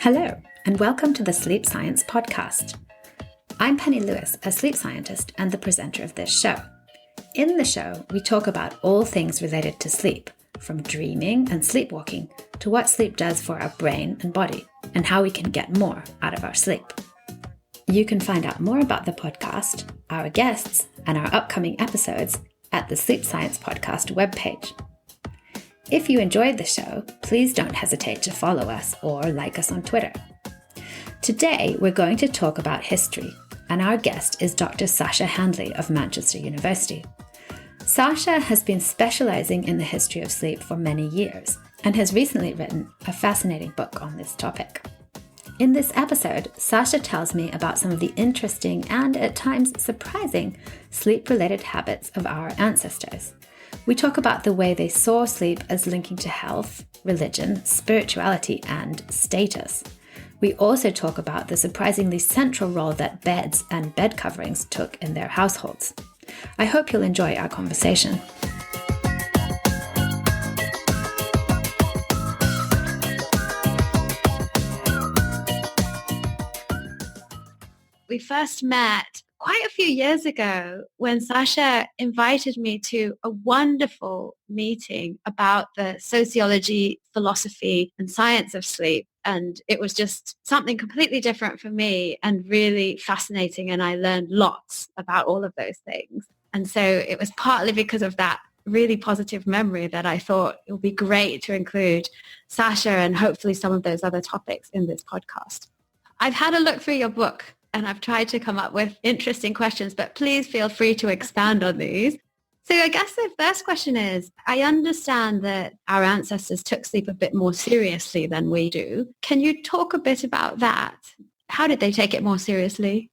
Hello, and welcome to the Sleep Science Podcast. I'm Penny Lewis, a sleep scientist and the presenter of this show. In the show, we talk about all things related to sleep, from dreaming and sleepwalking to what sleep does for our brain and body, and how we can get more out of our sleep. You can find out more about the podcast, our guests, and our upcoming episodes at the Sleep Science Podcast webpage. If you enjoyed the show, please don't hesitate to follow us or like us on Twitter. Today, we're going to talk about history, and our guest is Dr. Sasha Handley of Manchester University. Sasha has been specialising in the history of sleep for many years and has recently written a fascinating book on this topic. In this episode, Sasha tells me about some of the interesting and at times surprising sleep-related habits of our ancestors. We talk about the way they saw sleep as linking to health, religion, spirituality, and status. We also talk about the surprisingly central role that beds and bed coverings took in their households. I hope you'll enjoy our conversation. We first met quite a few years ago when Sasha invited me to a wonderful meeting about the sociology, philosophy, and science of sleep. And it was just something completely different for me and really fascinating. And I learned lots about all of those things. And so it was partly because of that really positive memory that I thought it would be great to include Sasha and hopefully some of those other topics in this podcast. I've had a look through your book and I've tried to come up with interesting questions, but please feel free to expand on these. So I guess the first question is, I understand that our ancestors took sleep a bit more seriously than we do. Can you talk a bit about that? How did they take it more seriously?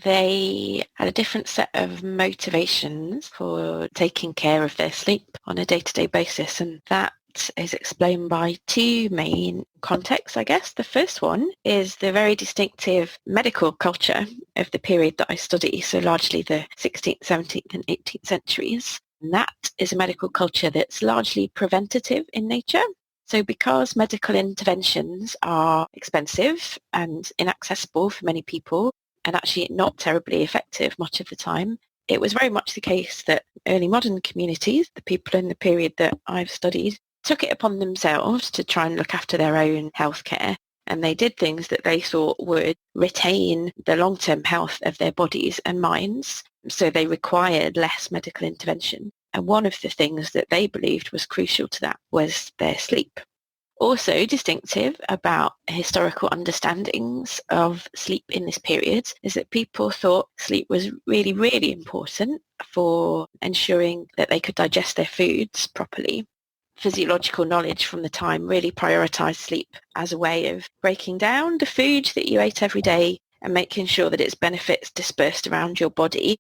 They had a different set of motivations for taking care of their sleep on a day-to-day basis, and that is explained by two main contexts, I guess. The first one is the very distinctive medical culture of the period that I study, so largely the 16th, 17th and 18th centuries. And that is a medical culture that's largely preventative in nature. So because medical interventions are expensive and inaccessible for many people, and actually not terribly effective much of the time, it was very much the case that early modern communities, the people in the period that I've studied, took it upon themselves to try and look after their own healthcare, and they did things that they thought would retain the long-term health of their bodies and minds, so they required less medical intervention. And one of the things that they believed was crucial to that was their sleep. Also distinctive about historical understandings of sleep in this period is that people thought sleep was really, really important for ensuring that they could digest their foods properly. Physiological knowledge from the time really prioritised sleep as a way of breaking down the food that you ate every day and making sure that its benefits dispersed around your body.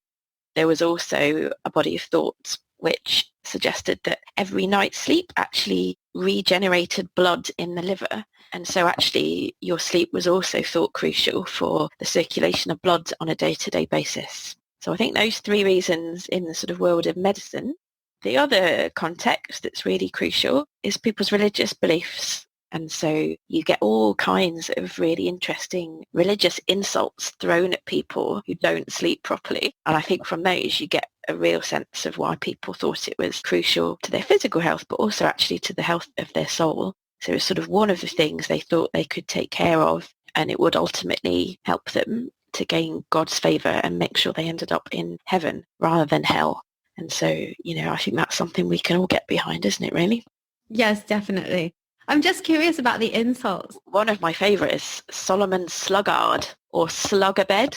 There was also a body of thought which suggested that every night's sleep actually regenerated blood in the liver. And so actually your sleep was also thought crucial for the circulation of blood on a day-to-day basis. So I think those three reasons in the sort of world of medicine. The other context that's really crucial is people's religious beliefs. And so you get all kinds of really interesting religious insults thrown at people who don't sleep properly. And I think from those you get a real sense of why people thought it was crucial to their physical health, but also actually to the health of their soul. So it's sort of one of the things they thought they could take care of, and it would ultimately help them to gain God's favour and make sure they ended up in heaven rather than hell. And so, I think that's something we can all get behind, isn't it, really? Yes, definitely. I'm just curious about the insults. One of my favourite is Solomon's sluggard or slugabed.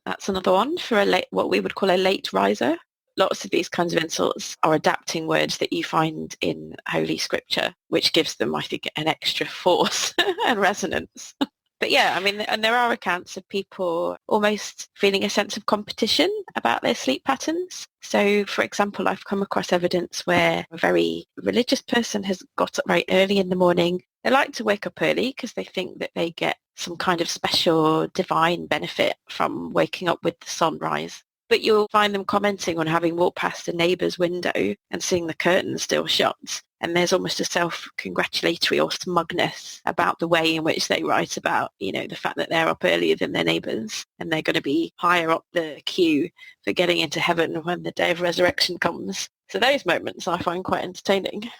That's another one for what we would call a late riser. Lots of these kinds of insults are adapting words that you find in Holy Scripture, which gives them, I think, an extra force and resonance. But yeah, and there are accounts of people almost feeling a sense of competition about their sleep patterns. So, for example, I've come across evidence where a very religious person has got up very early in the morning. They like to wake up early because they think that they get some kind of special divine benefit from waking up with the sunrise. But you'll find them commenting on having walked past a neighbour's window and seeing the curtains still shut. And there's almost a self-congratulatory or smugness about the way in which they write about, the fact that they're up earlier than their neighbours and they're going to be higher up the queue for getting into heaven when the day of resurrection comes. So those moments I find quite entertaining.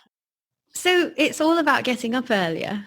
So it's all about getting up earlier.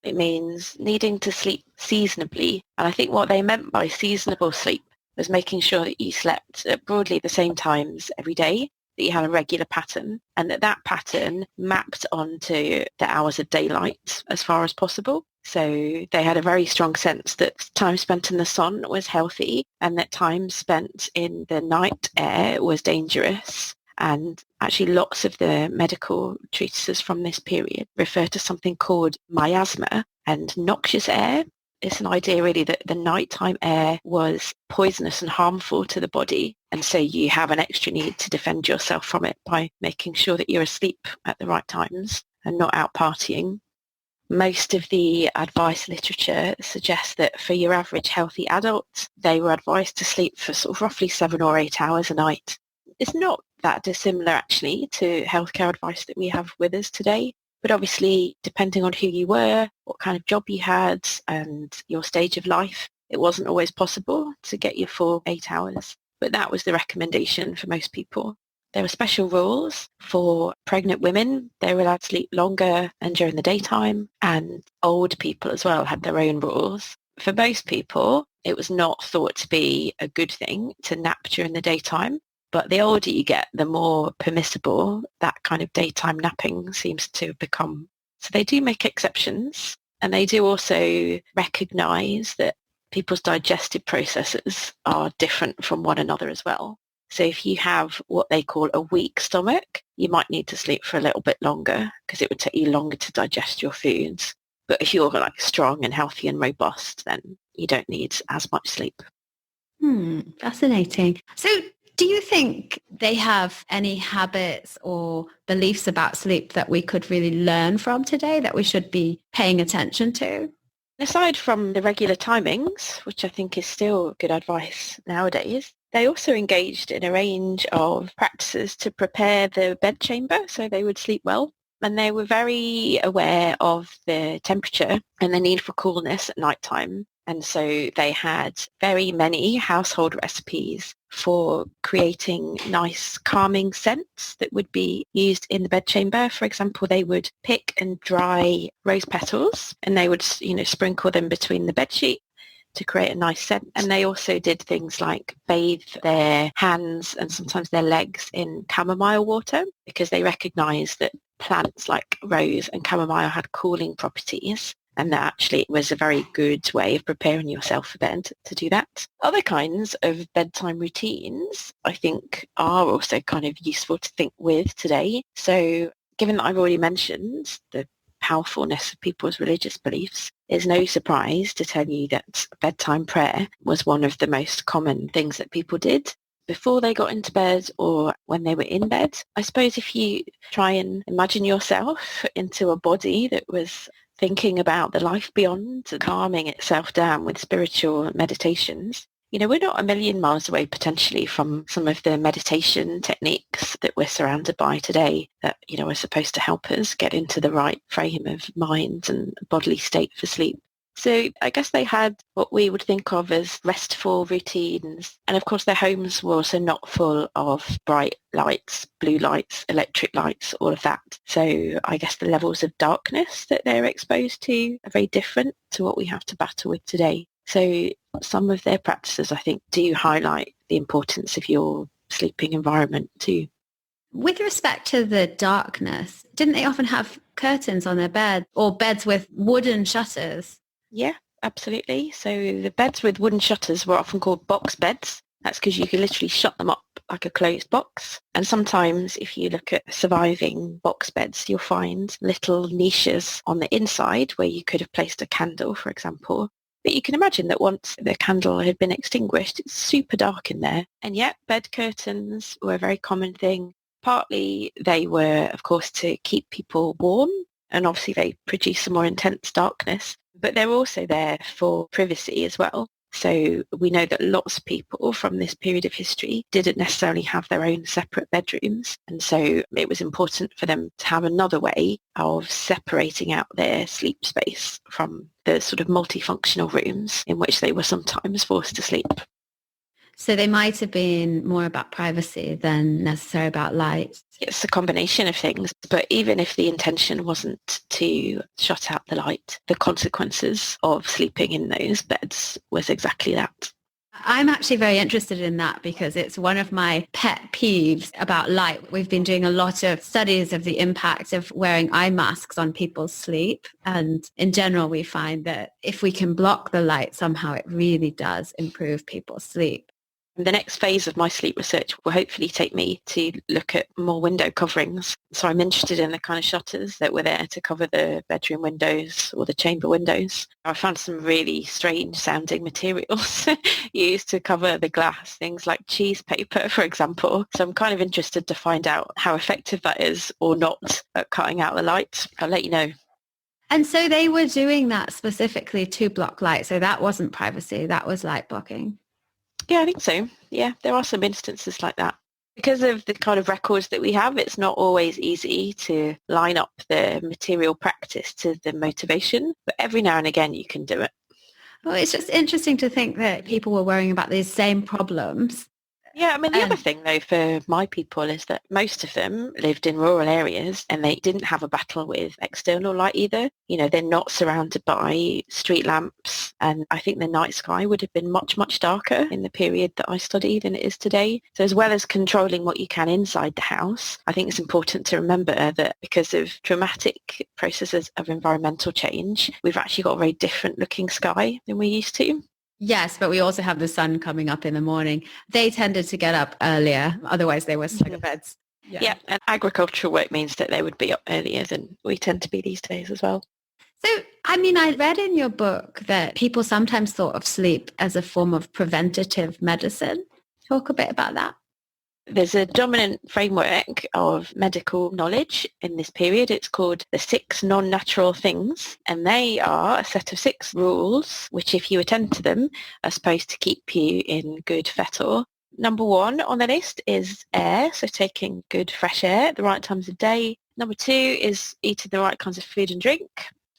It means needing to sleep seasonably. And I think what they meant by seasonable sleep was making sure that you slept at broadly the same times every day, that you had a regular pattern, and that pattern mapped onto the hours of daylight as far as possible. So they had a very strong sense that time spent in the sun was healthy and that time spent in the night air was dangerous. And actually lots of the medical treatises from this period refer to something called miasma and noxious air. It's an idea really that the nighttime air was poisonous and harmful to the body. And so you have an extra need to defend yourself from it by making sure that you're asleep at the right times and not out partying. Most of the advice literature suggests that for your average healthy adult, they were advised to sleep for sort of roughly 7 or 8 hours a night. It's not that dissimilar actually to healthcare advice that we have with us today. But obviously, depending on who you were, what kind of job you had, and your stage of life, it wasn't always possible to get your full 8 hours. But that was the recommendation for most people. There were special rules for pregnant women. They were allowed to sleep longer and during the daytime, and old people as well had their own rules. For most people, it was not thought to be a good thing to nap during the daytime. But the older you get, the more permissible that kind of daytime napping seems to become. So they do make exceptions, and they do also recognise that people's digestive processes are different from one another as well. So if you have what they call a weak stomach, you might need to sleep for a little bit longer because it would take you longer to digest your foods. But if you're like strong and healthy and robust, then you don't need as much sleep. Fascinating. So do you think they have any habits or beliefs about sleep that we could really learn from today that we should be paying attention to? Aside from the regular timings, which I think is still good advice nowadays, they also engaged in a range of practices to prepare the bedchamber so they would sleep well. And they were very aware of the temperature and the need for coolness at night time. And so they had very many household recipes for creating nice calming scents that would be used in the bedchamber. For example, they would pick and dry rose petals and they would, sprinkle them between the bedsheet to create a nice scent. And they also did things like bathe their hands and sometimes their legs in chamomile water because they recognised that plants like rose and chamomile had cooling properties. And that actually it was a very good way of preparing yourself for bed to do that. Other kinds of bedtime routines, I think, are also kind of useful to think with today. So given that I've already mentioned the powerfulness of people's religious beliefs, it's no surprise to tell you that bedtime prayer was one of the most common things that people did before they got into bed or when they were in bed. I suppose if you try and imagine yourself into a body that was thinking about the life beyond and calming itself down with spiritual meditations, we're not a million miles away potentially from some of the meditation techniques that we're surrounded by today that, are supposed to help us get into the right frame of mind and bodily state for sleep. So I guess they had what we would think of as restful routines. And of course, their homes were also not full of bright lights, blue lights, electric lights, all of that. So I guess the levels of darkness that they're exposed to are very different to what we have to battle with today. So some of their practices, I think, do highlight the importance of your sleeping environment too. With respect to the darkness, didn't they often have curtains on their bed or beds with wooden shutters? Yeah, absolutely. So the beds with wooden shutters were often called box beds. That's because you could literally shut them up like a closed box. And sometimes if you look at surviving box beds, you'll find little niches on the inside where you could have placed a candle, for example. But you can imagine that once the candle had been extinguished, it's super dark in there. And yet bed curtains were a very common thing. Partly they were, of course, to keep people warm. And obviously they produce a more intense darkness. But they're also there for privacy as well. So we know that lots of people from this period of history didn't necessarily have their own separate bedrooms. And so it was important for them to have another way of separating out their sleep space from the sort of multifunctional rooms in which they were sometimes forced to sleep. So they might have been more about privacy than necessarily about light. It's a combination of things, but even if the intention wasn't to shut out the light, the consequences of sleeping in those beds was exactly that. I'm actually very interested in that because it's one of my pet peeves about light. We've been doing a lot of studies of the impact of wearing eye masks on people's sleep. And in general, we find that if we can block the light, somehow it really does improve people's sleep. The next phase of my sleep research will hopefully take me to look at more window coverings. So I'm interested in the kind of shutters that were there to cover the bedroom windows or the chamber windows. I found some really strange sounding materials used to cover the glass, things like cheese paper, for example. So I'm kind of interested to find out how effective that is or not at cutting out the light. I'll let you know. And so they were doing that specifically to block light. So that wasn't privacy, that was light blocking. Yeah, I think so. Yeah, there are some instances like that. Because of the kind of records that we have, it's not always easy to line up the material practice to the motivation, but every now and again you can do it. Well, it's just interesting to think that people were worrying about these same problems. Yeah, I mean, the other thing, though, for my people is that most of them lived in rural areas and they didn't have a battle with external light either. You know, they're not surrounded by street lamps. And I think the night sky would have been much, much darker in the period that I studied than it is today. So as well as controlling what you can inside the house, I think it's important to remember that because of dramatic processes of environmental change, we've actually got a very different looking sky than we used to. Yes, but we also have the sun coming up in the morning. They tended to get up earlier. Otherwise, they were snugger beds. Yeah, and agricultural work means that they would be up earlier than we tend to be these days as well. So, I mean, I read in your book that people sometimes thought of sleep as a form of preventative medicine. Talk a bit about that. There's a dominant framework of medical knowledge in this period. It's called the 6 non-natural things, and they are a set of 6 rules, which if you attend to them, are supposed to keep you in good fettle. Number 1 on the list is air, so taking good fresh air at the right times of day. Number 2 is eating the right kinds of food and drink.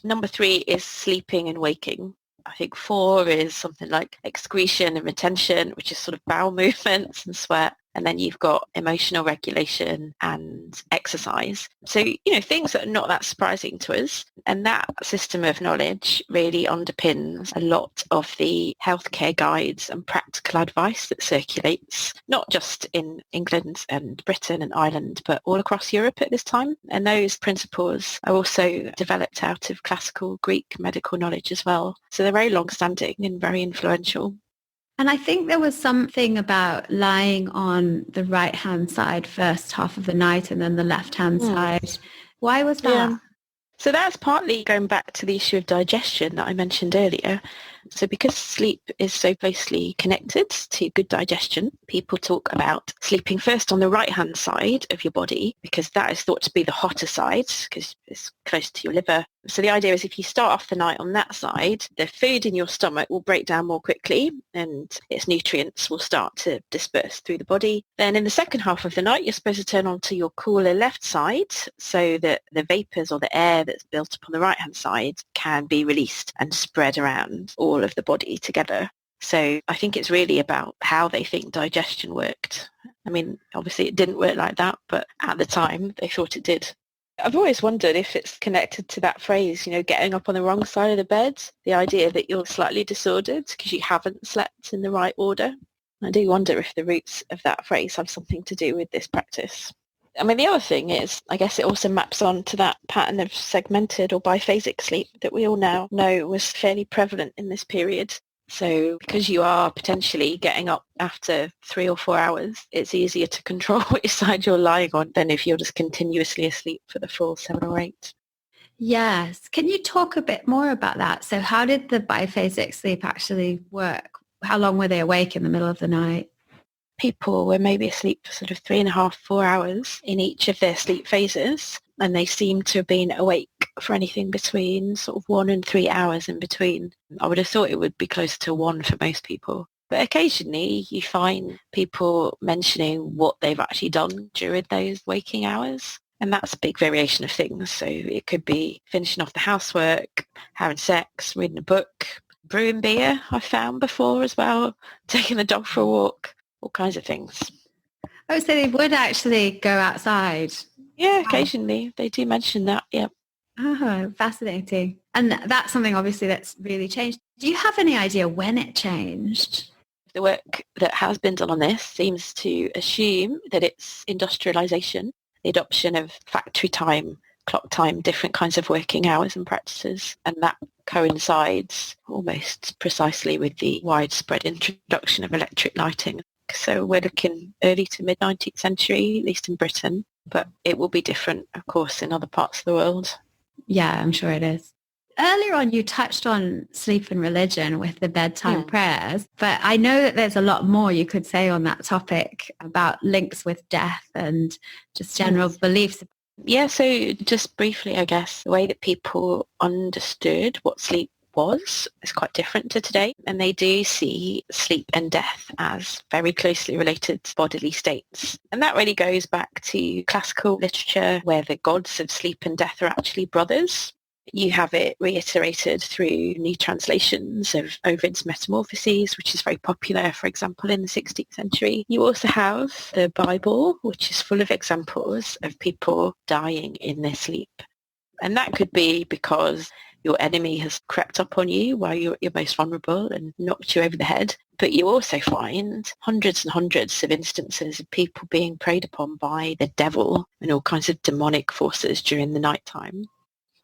Number 3 is sleeping and waking. I think 4 is something like excretion and retention, which is sort of bowel movements and sweat. And then you've got emotional regulation and exercise. So, you know, things that are not that surprising to us. And that system of knowledge really underpins a lot of the healthcare guides and practical advice that circulates, not just in England and Britain and Ireland, but all across Europe at this time. And those principles are also developed out of classical Greek medical knowledge as well. So they're very long-standing and very influential. And I think there was something about lying on the right-hand side first half of the night and then the left-hand side. Why was that? Yeah. So that's partly going back to the issue of digestion that I mentioned earlier. So because sleep is so closely connected to good digestion, people talk about sleeping first on the right-hand side of your body because that is thought to be the hotter side because it's close to your liver. So the idea is if you start off the night on that side, the food in your stomach will break down more quickly and its nutrients will start to disperse through the body. Then in the second half of the night, you're supposed to turn onto your cooler left side so that the vapours or the air that's built up on the right-hand side can be released and spread around all of the body together. So I think it's really about how they think digestion worked. I mean, obviously it didn't work like that, but at the time they thought it did. I've always wondered if it's connected to that phrase, you know, getting up on the wrong side of the bed, the idea that you're slightly disordered because you haven't slept in the right order. I do wonder if the roots of that phrase have something to do with this practice. I mean, the other thing is, I guess it also maps on to that pattern of segmented or biphasic sleep that we all now know was fairly prevalent in this period. So because you are potentially getting up after 3 or 4 hours, it's easier to control which side you're lying on than if you're just continuously asleep for the full 7 or 8. Yes. Can you talk a bit more about that? So how did the biphasic sleep actually work? How long were they awake in the middle of the night? People were maybe asleep for sort of 3.5, 4 hours in each of their sleep phases, and they seem to have been awake for anything between sort of 1 and 3 hours in between. I would have thought it would be closer to 1 for most people. But occasionally you find people mentioning what they've actually done during those waking hours. And that's a big variation of things. So it could be finishing off the housework, having sex, reading a book, brewing beer I've found before as well, taking the dog for a walk, all kinds of things. Oh, so they would actually go outside? Yeah, occasionally they do mention that, yeah. Oh, fascinating. And that's something obviously that's really changed. Do you have any idea when it changed? The work that has been done on this seems to assume that it's industrialization, the adoption of factory time, clock time, different kinds of working hours and practices, and that coincides almost precisely with the widespread introduction of electric lighting. So we're looking early to mid-19th century, at least in Britain, but it will be different, of course, in other parts of the world. Yeah, I'm sure it is. Earlier on, you touched on sleep and religion with the bedtime prayers, but I know that there's a lot more you could say on that topic about links with death and just general beliefs. Yeah, so just briefly, I guess, the way that people understood what sleep was is quite different to today. And they do see sleep and death as very closely related bodily states. And that really goes back to classical literature where the gods of sleep and death are actually brothers. You have it reiterated through new translations of Ovid's Metamorphoses, which is very popular, for example, in the 16th century. You also have the Bible, which is full of examples of people dying in their sleep. And that could be because your enemy has crept up on you while you're at your most vulnerable and knocked you over the head. But you also find hundreds and hundreds of instances of people being preyed upon by the devil and all kinds of demonic forces during the nighttime.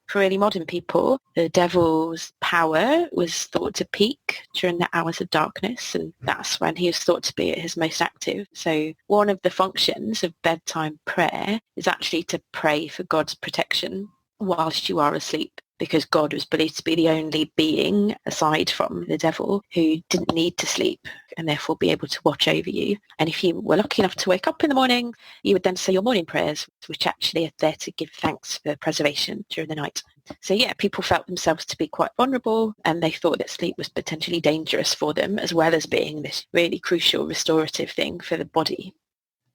For really modern people, the devil's power was thought to peak during the hours of darkness, and that's when he was thought to be at his most active. So one of the functions of bedtime prayer is actually to pray for God's protection whilst you are asleep, because God was believed to be the only being, aside from the devil, who didn't need to sleep and therefore be able to watch over you. And if you were lucky enough to wake up in the morning, you would then say your morning prayers, which actually are there to give thanks for preservation during the night. So yeah, people felt themselves to be quite vulnerable, and they thought that sleep was potentially dangerous for them, as well as being this really crucial restorative thing for the body.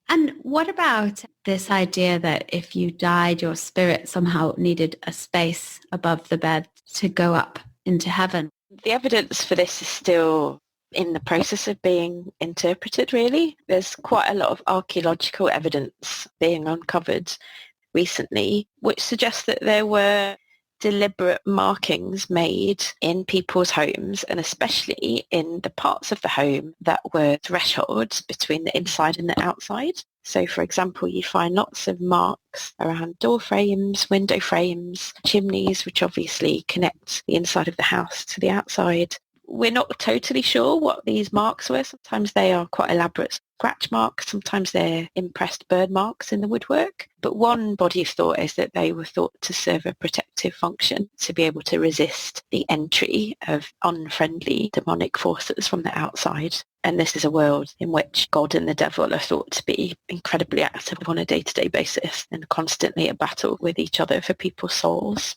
And what about this idea that if you died, your spirit somehow needed a space above the bed to go up into heaven? The evidence for this is still in the process of being interpreted, really. There's quite a lot of archaeological evidence being uncovered recently, which suggests that there were deliberate markings made in people's homes, and especially in the parts of the home that were thresholds between the inside and the outside. So, for example, you find lots of marks around door frames, window frames, chimneys, which obviously connect the inside of the house to the outside. We're not totally sure what these marks were. Sometimes they are quite elaborate scratch marks, sometimes they're impressed bird marks in the woodwork. But one body of thought is that they were thought to serve a protective function, to be able to resist the entry of unfriendly demonic forces from the outside. And this is a world in which God and the devil are thought to be incredibly active on a day-to-day basis and constantly at battle with each other for people's souls.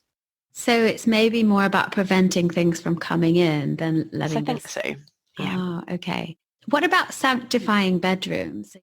So it's maybe more about preventing things from coming in than letting I think so, yeah. Oh, okay. What about sanctifying bedrooms?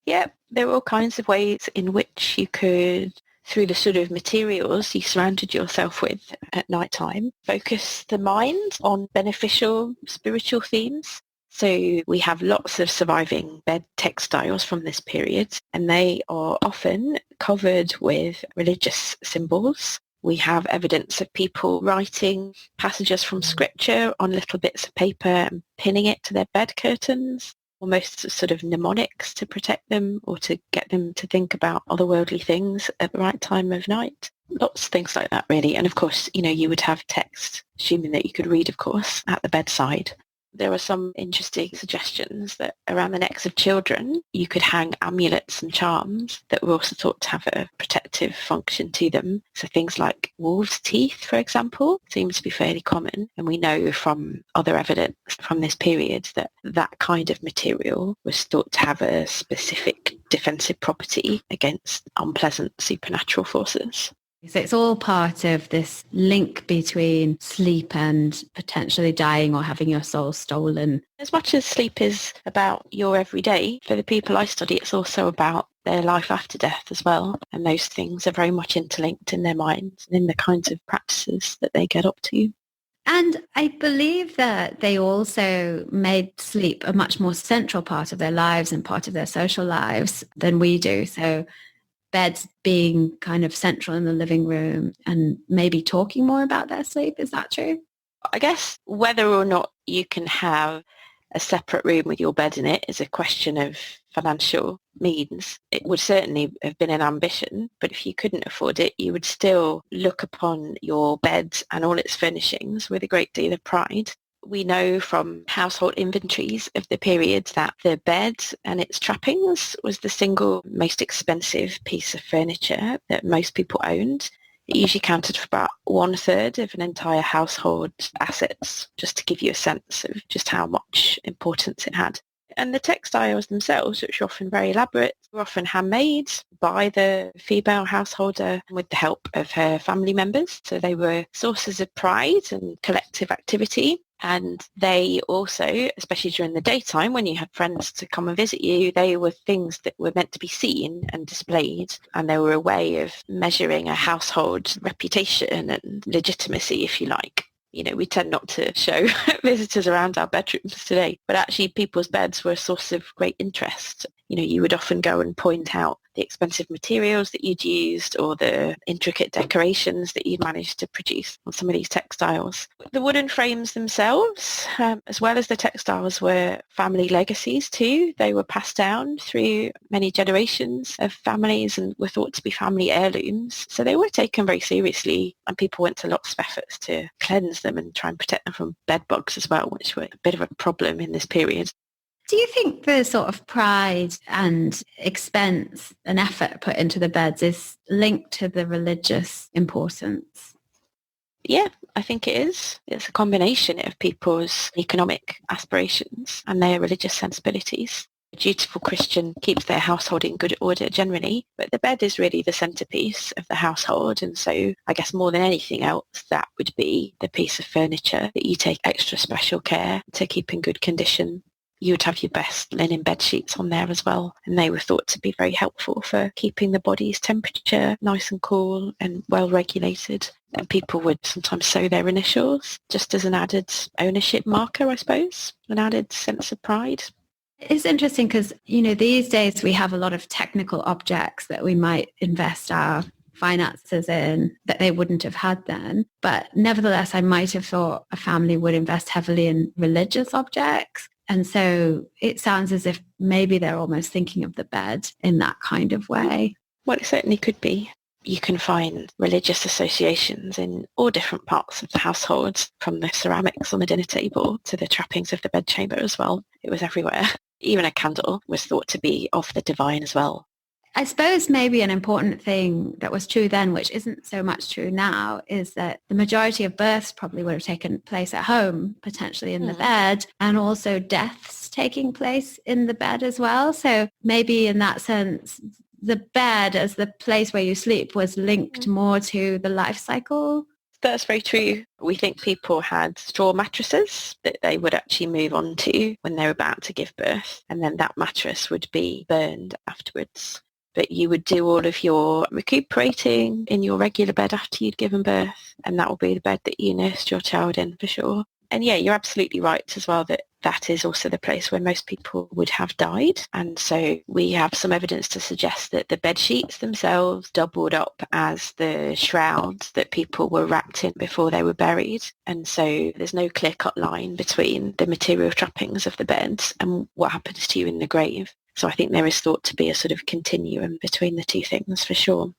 Yeah, there are all kinds of ways in which you could, through the sort of materials you surrounded yourself with at night time, focus the mind on beneficial spiritual themes. So we have lots of surviving bed textiles from this period, and they are often covered with religious symbols. We have evidence of people writing passages from scripture on little bits of paper and pinning it to their bed curtains, almost sort of mnemonics to protect them or to get them to think about otherworldly things at the right time of night. Lots of things like that, really. And of course, you would have text, assuming that you could read, of course, at the bedside. There are some interesting suggestions that around the necks of children, you could hang amulets and charms that were also thought to have a protective function to them. So things like wolves' teeth, for example, seem to be fairly common. And we know from other evidence from this period that that kind of material was thought to have a specific defensive property against unpleasant supernatural forces. So it's all part of this link between sleep and potentially dying or having your soul stolen. As much as sleep is about your everyday, for the people I study, it's also about their life after death as well. And those things are very much interlinked in their minds and in the kinds of practices that they get up to. And I believe that they also made sleep a much more central part of their lives and part of their social lives than we do. So beds being kind of central in the living room and maybe talking more about their sleep. Is that true? I guess whether or not you can have a separate room with your bed in it is a question of financial means. It would certainly have been an ambition, but if you couldn't afford it, you would still look upon your bed and all its furnishings with a great deal of pride. We know from household inventories of the period that the bed and its trappings was the single most expensive piece of furniture that most people owned. It usually counted for about 1/3 of an entire household's assets, just to give you a sense of just how much importance it had. And the textiles themselves, which are often very elaborate, were often handmade by the female householder with the help of her family members. So they were sources of pride and collective activity. And they also, especially during the daytime when you had friends to come and visit you, they were things that were meant to be seen and displayed. And they were a way of measuring a household reputation and legitimacy, if you like. You know, we tend not to show visitors around our bedrooms today, but actually people's beds were a source of great interest. You know, you would often go and point out the expensive materials that you'd used or the intricate decorations that you'd managed to produce on some of these textiles. The wooden frames themselves, as well as the textiles, were family legacies too. They were passed down through many generations of families and were thought to be family heirlooms. So they were taken very seriously, and people went to lots of efforts to cleanse them and try and protect them from bed bugs as well, which were a bit of a problem in this period. Do you think the sort of pride and expense and effort put into the beds is linked to the religious importance? Yeah, I think it is. It's a combination of people's economic aspirations and their religious sensibilities. A dutiful Christian keeps their household in good order generally, but the bed is really the centrepiece of the household, and so I guess more than anything else, that would be the piece of furniture that you take extra special care to keep in good condition. You would have your best linen bed sheets on there as well, and they were thought to be very helpful for keeping the body's temperature nice and cool and well regulated. And people would sometimes sew their initials just as an added ownership marker, I suppose, an added sense of pride. It's interesting because, you know, these days we have a lot of technical objects that we might invest our finances in that they wouldn't have had then. But nevertheless, I might have thought a family would invest heavily in religious objects. And so it sounds as if maybe they're almost thinking of the bed in that kind of way. Well, it certainly could be. You can find religious associations in all different parts of the household, from the ceramics on the dinner table to the trappings of the bedchamber as well. It was everywhere. Even a candle was thought to be of the divine as well. I suppose maybe an important thing that was true then, which isn't so much true now, is that the majority of births probably would have taken place at home, potentially in the bed, and also deaths taking place in the bed as well. So maybe in that sense, the bed as the place where you sleep was linked more to the life cycle. That's very true. We think people had straw mattresses that they would actually move on to when they were about to give birth, and then that mattress would be burned afterwards. But you would do all of your recuperating in your regular bed after you'd given birth, and that will be the bed that you nursed your child in for sure. And yeah, you're absolutely right as well that that is also the place where most people would have died. And so we have some evidence to suggest that the bed sheets themselves doubled up as the shrouds that people were wrapped in before they were buried. And so there's no clear-cut line between the material trappings of the bed and what happens to you in the grave. So I think there is thought to be a sort of continuum between the two things for sure.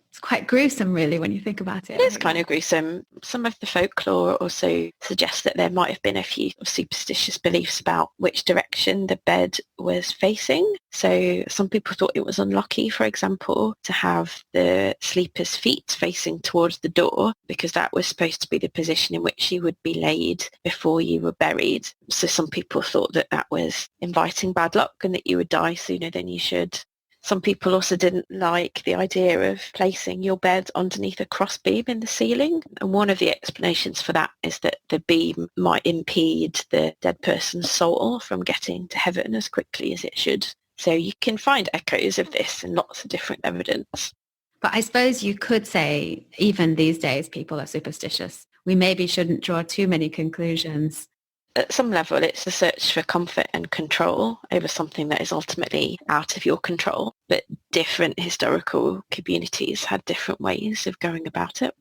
It's quite gruesome, really, when you think about it. It is kind of gruesome. Some of the folklore also suggests that there might have been a few superstitious beliefs about which direction the bed was facing. So some people thought it was unlucky, for example, to have the sleeper's feet facing towards the door, because that was supposed to be the position in which you would be laid before you were buried. So some people thought that that was inviting bad luck and that you would die sooner than you should. Some people also didn't like the idea of placing your bed underneath a crossbeam in the ceiling. And one of the explanations for that is that the beam might impede the dead person's soul from getting to heaven as quickly as it should. So you can find echoes of this in lots of different evidence. But I suppose you could say even these days people are superstitious. We maybe shouldn't draw too many conclusions. At some level, it's a search for comfort and control over something that is ultimately out of your control. But different historical communities had different ways of going about it.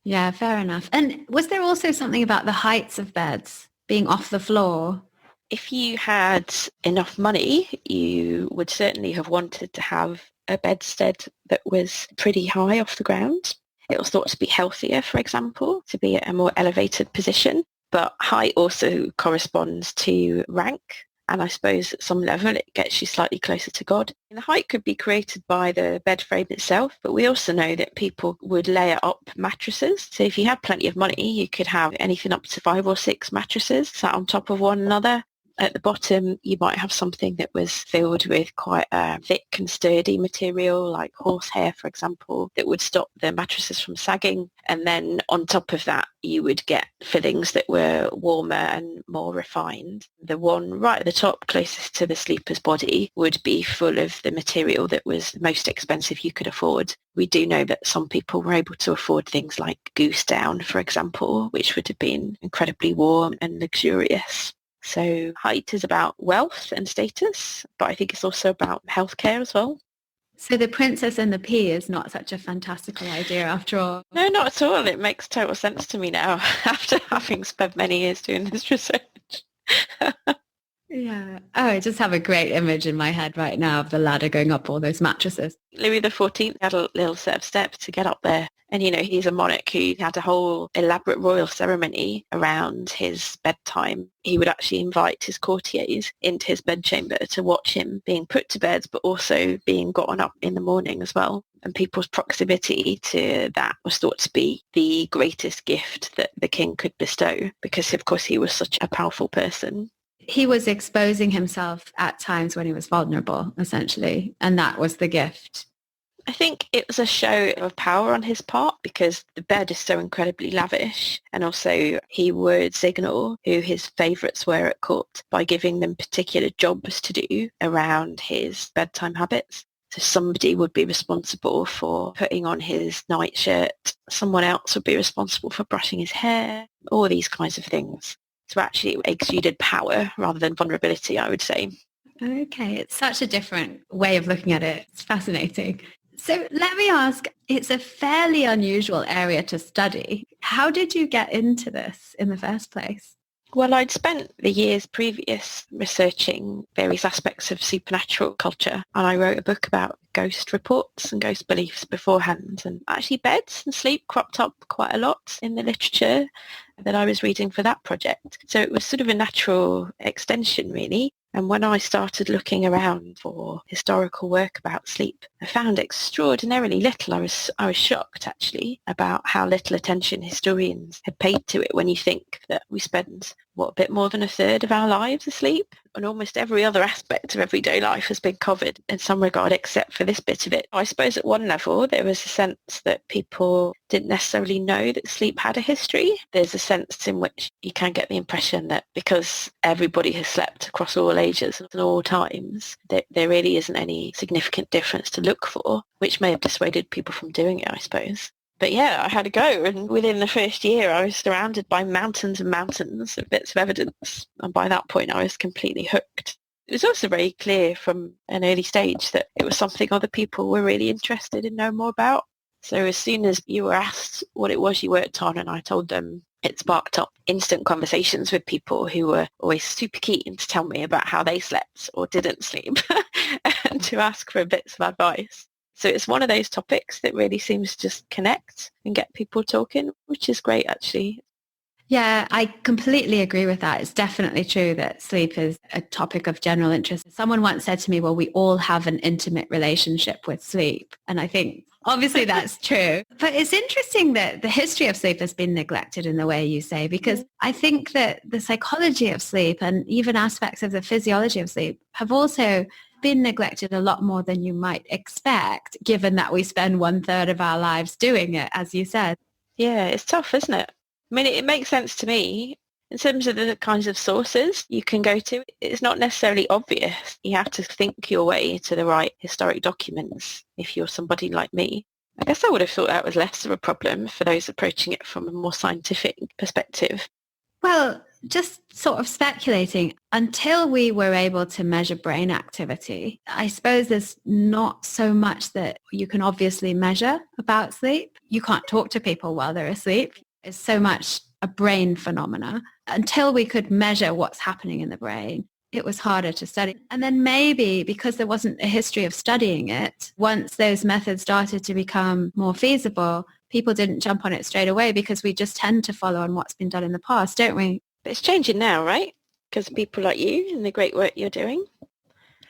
Yeah, fair enough. And was there also something about the heights of beds being off the floor? If you had enough money, you would certainly have wanted to have a bedstead that was pretty high off the ground. It was thought to be healthier, for example, to be at a more elevated position. But height also corresponds to rank. And I suppose at some level it gets you slightly closer to God. And the height could be created by the bed frame itself, but we also know that people would layer up mattresses. So if you had plenty of money, you could have anything up to 5 or 6 mattresses sat on top of one another. At the bottom, you might have something that was filled with quite a thick and sturdy material, like horsehair, for example, that would stop the mattresses from sagging. And then on top of that, you would get fillings that were warmer and more refined. The one right at the top, closest to the sleeper's body, would be full of the material that was the most expensive you could afford. We do know that some people were able to afford things like goose down, for example, which would have been incredibly warm and luxurious. So height is about wealth and status, but I think it's also about healthcare as well. So the princess and the pea is not such a fantastical idea after all. No, not at all. It makes total sense to me now after having spent many years doing this research. Yeah. Oh, I just have a great image in my head right now of the ladder going up all those mattresses. Louis XIV had a little set of steps to get up there. And, you know, he's a monarch who had a whole elaborate royal ceremony around his bedtime. He would actually invite his courtiers into his bedchamber to watch him being put to bed, but also being gotten up in the morning as well. And people's proximity to that was thought to be the greatest gift that the king could bestow, because, of course, he was such a powerful person. He was exposing himself at times when he was vulnerable, essentially, and that was the gift. I think it was a show of power on his part because the bed is so incredibly lavish, and also he would signal who his favourites were at court by giving them particular jobs to do around his bedtime habits. So somebody would be responsible for putting on his nightshirt, someone else would be responsible for brushing his hair, all these kinds of things. So actually it exuded power rather than vulnerability, I would say. Okay, it's such a different way of looking at it. It's fascinating. So let me ask, it's a fairly unusual area to study. How did you get into this in the first place? Well, I'd spent the years previous researching various aspects of supernatural culture, and I wrote a book about ghost reports and ghost beliefs beforehand. And actually beds and sleep cropped up quite a lot in the literature that I was reading for that project. So it was sort of a natural extension, really. And when I started looking around for historical work about sleep, I found extraordinarily little. I was shocked, actually, about how little attention historians had paid to it when you think that we spend, a bit more than a third of our lives asleep. And almost every other aspect of everyday life has been covered in some regard except for this bit of it. I suppose at one level there was a sense that people didn't necessarily know that sleep had a history. There's a sense in which you can get the impression that because everybody has slept across all ages and all times, there really isn't any significant difference to look for, which may have dissuaded people from doing it, I suppose. But yeah, I had a go, and within the first year I was surrounded by mountains and mountains of bits of evidence, and by that point I was completely hooked. It was also very clear from an early stage that it was something other people were really interested in knowing more about. So as soon as you were asked what it was you worked on and I told them, it sparked up instant conversations with people who were always super keen to tell me about how they slept or didn't sleep and to ask for bits of advice. So it's one of those topics that really seems to just connect and get people talking, which is great, actually. Yeah, I completely agree with that. It's definitely true that sleep is a topic of general interest. Someone once said to me, well, we all have an intimate relationship with sleep. And I think obviously that's true. But it's interesting that the history of sleep has been neglected in the way you say, because I think that the psychology of sleep and even aspects of the physiology of sleep have also been neglected a lot more than you might expect, given that we spend 1/3 of our lives doing it, as you said. Yeah, it's tough, isn't it? I mean, it makes sense to me. In terms of the kinds of sources you can go to, it's not necessarily obvious. You have to think your way to the right historic documents if you're somebody like me. I guess I would have thought that was less of a problem for those approaching it from a more scientific perspective. Well, just sort of speculating, until we were able to measure brain activity, I suppose there's not so much that you can obviously measure about sleep. You can't talk to people while they're asleep. It's so much a brain phenomena. Until we could measure what's happening in the brain, it was harder to study. And then maybe because there wasn't a history of studying it, once those methods started to become more feasible, people didn't jump on it straight away because we just tend to follow on what's been done in the past, don't we? But it's changing now, right? Because of people like you and the great work you're doing.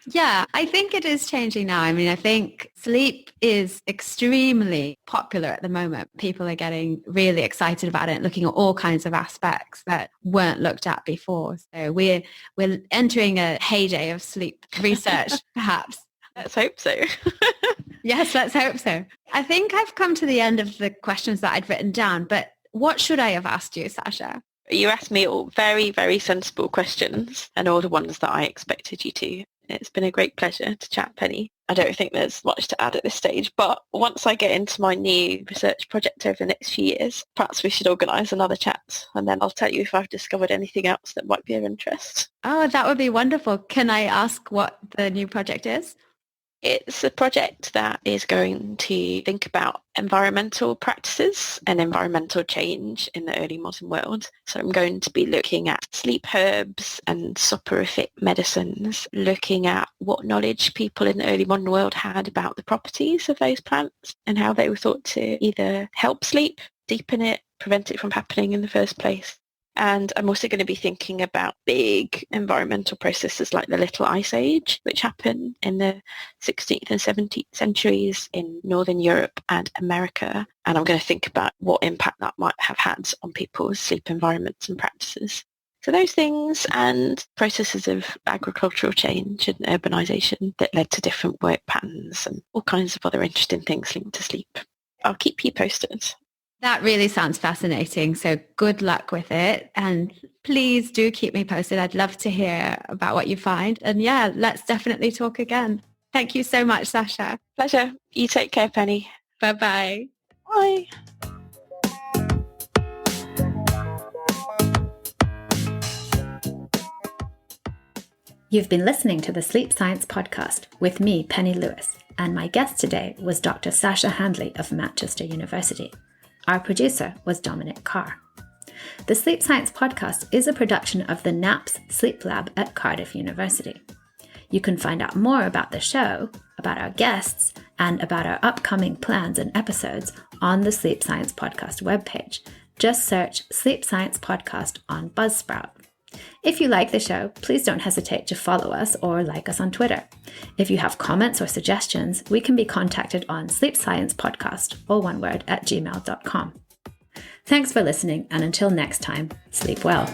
Yeah, I think it is changing now. I mean, I think sleep is extremely popular at the moment. People are getting really excited about it, looking at all kinds of aspects that weren't looked at before. So we're entering a heyday of sleep research, perhaps. Let's hope so. Yes, let's hope so. I think I've come to the end of the questions that I'd written down, but what should I have asked you, Sasha? You asked me all very, very sensible questions and all the ones that I expected you to. It's been a great pleasure to chat, Penny. I don't think there's much to add at this stage, but once I get into my new research project over the next few years, perhaps we should organise another chat and then I'll tell you if I've discovered anything else that might be of interest. Oh, that would be wonderful. Can I ask what the new project is? It's a project that is going to think about environmental practices and environmental change in the early modern world. So I'm going to be looking at sleep herbs and soporific medicines, looking at what knowledge people in the early modern world had about the properties of those plants and how they were thought to either help sleep, deepen it, prevent it from happening in the first place. And I'm also going to be thinking about big environmental processes like the Little Ice Age, which happened in the 16th and 17th centuries in Northern Europe and America. And I'm going to think about what impact that might have had on people's sleep environments and practices. So those things and processes of agricultural change and urbanisation that led to different work patterns and all kinds of other interesting things linked to sleep. I'll keep you posted. That really sounds fascinating. So good luck with it. And please do keep me posted. I'd love to hear about what you find. And yeah, let's definitely talk again. Thank you so much, Sasha. Pleasure. You take care, Penny. Bye-bye. Bye. You've been listening to the Sleep Science Podcast with me, Penny Lewis, and my guest today was Dr. Sasha Handley of Manchester University. Our producer was Dominic Carr. The Sleep Science Podcast is a production of the NAPS Sleep Lab at Cardiff University. You can find out more about the show, about our guests, and about our upcoming plans and episodes on the Sleep Science Podcast webpage. Just search Sleep Science Podcast on Buzzsprout. If you like the show, please don't hesitate to follow us or like us on Twitter. If you have comments or suggestions, we can be contacted on sleepsciencepodcast, all one word, @gmail.com. Thanks for listening, and until next time, sleep well.